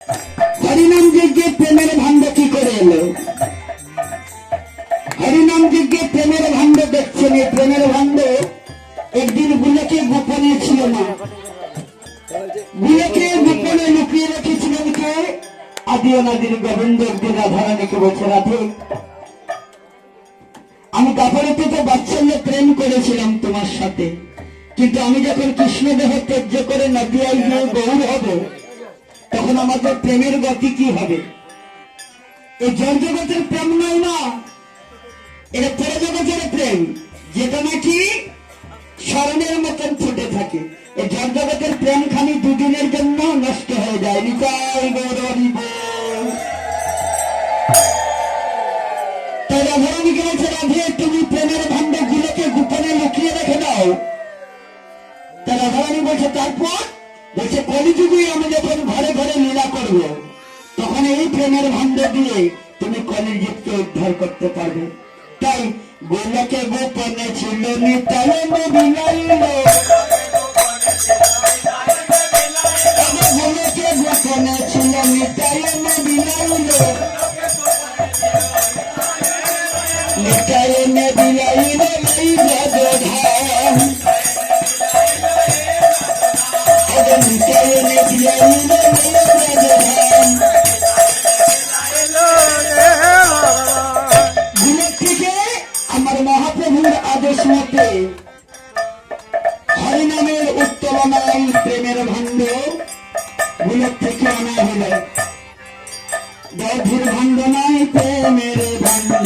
হরিনাম যজ্ঞে প্রেমের ভাণ্ড কি করে এলো? হরিনাম যজ্ঞে প্রেমের ভাণ্ড দেখছেন। এই প্রেমের ভাণ্ড একদিন গুলোকে গোপনে ছিল না, গুলোকে গোপনে লুকিয়ে রেখেছিলেন কে? আদি অনাদির গোবিন্দ একদিন রাধারানীকে বলছে, রাধে আমি দাপরেতে তো বাৎসল্য প্রেম করেছিলাম তোমার সাথে, কিন্তু আমি যখন কৃষ্ণদেহ ত্যায্য করে নদিয়ায় গিয়ে গৌর হব, তখন আমাদের প্রেমের গতি কি হবে? এই জড় জগতের প্রেম নয় না, এটা পরে জগতের প্রেম, যেটা নাকি স্মরণের মতন ফুটে থাকে। এই জড় জগতের প্রেম খানি দুদিনের জন্য নষ্ট হয়ে যায়। নিতাই গৌর হরি বল। তাই রাধারানীকে বলছে, রাধে তুমি প্রেমের ভাণ্ড গুলোকে গোপনে লুকিয়ে রেখে দাও। তাই রাধারানী বলছে, তারপর বলছে, কলিযুগে আমি যখন ঘরে ঘরে লীলা করব, তখন এই প্রেমের ভাণ্ড দিয়ে তুমি কলিযুগকে উদ্ধার করতে পারবে। তাই গোলকে গোপনে ছিল নিতাই বিলাইল, গোলকে গোপনে ছিল নিতাই বিলাইল, নিতাই বিলাইল এই ব্রজধাম, নিতাই বিলাইল এই ব্রজধাম। আমার মহাপ্রভুর আদেশ মতে হরিনামের উত্তোলনায় প্রেমের ভাণ্ড গুলোর থেকে আনা হল। গভীর ভাণ্ড নাই প্রেমের ভাণ্ড,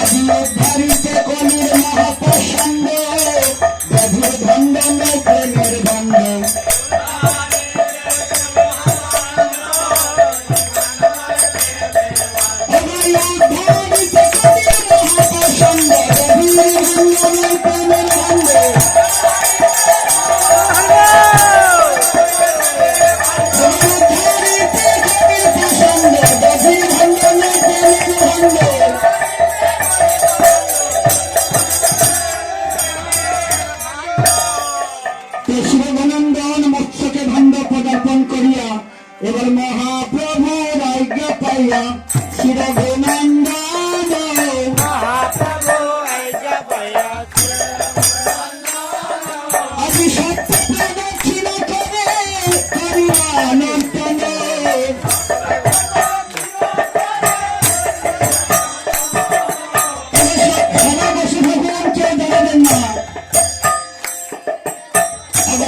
আদি উদ্ধারিতে কলির মহাপ্রসঙ্গ, গভীর ভাণ্ড নাই প্রেমের ভাণ্ড। মৎস্যকে ভাণ্ড পদার্পণ করিয়া এবার মহাপ্রভুর আজ্ঞা পাইয়া শিরঘনন্দন, আদি সত্য প্রদক্ষিণ করে করিয়া নর্তন, বসে ভগবান কেউ দাঁড়াবেন না।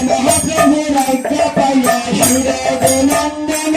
মহাপ্রভুর আজ্ঞা পাইয়া শিরঘনন্দন,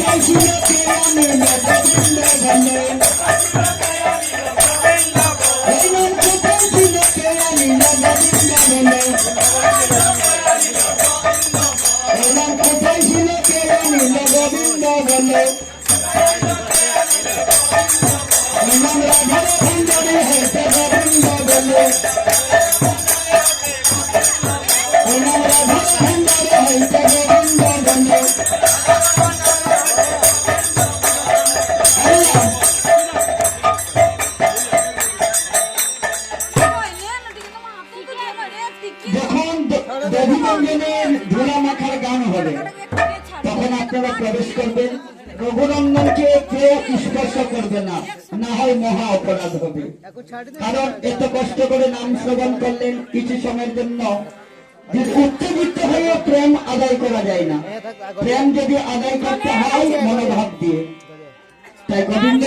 কোথায় ছিল কে আনিল গোবিন্দ বলে এই নাম কোথায় ছিল কে আনিল গোবিন্দ বলে এই নাম কোথায় ছিল কে আনিল গোবিন্দ বলে এই নাম রাধার ভান্ডারে হইতে গোবিন্দ বলে এই নাম রাধার ভান্ডারে হইতে গোবিন্দ বলে যখন দেবীরঞ্জনের ধুলা মাখার গান হবে তখন আপনারা প্রবেশ করবেন। রঘুনন্দনকে কেউ স্পর্শ করবে না, না হয় মহা অপরাধ হবে। কারণ এত কষ্ট করে নাম শ্রবণ করলেন কিছু সময়ের জন্য, উত্তেজিত হয়ে প্রেম আদায় করা যায় না। প্রেম যদি আদায় করতে হয় মনোভাব দিয়ে, তাই গোবিন্দ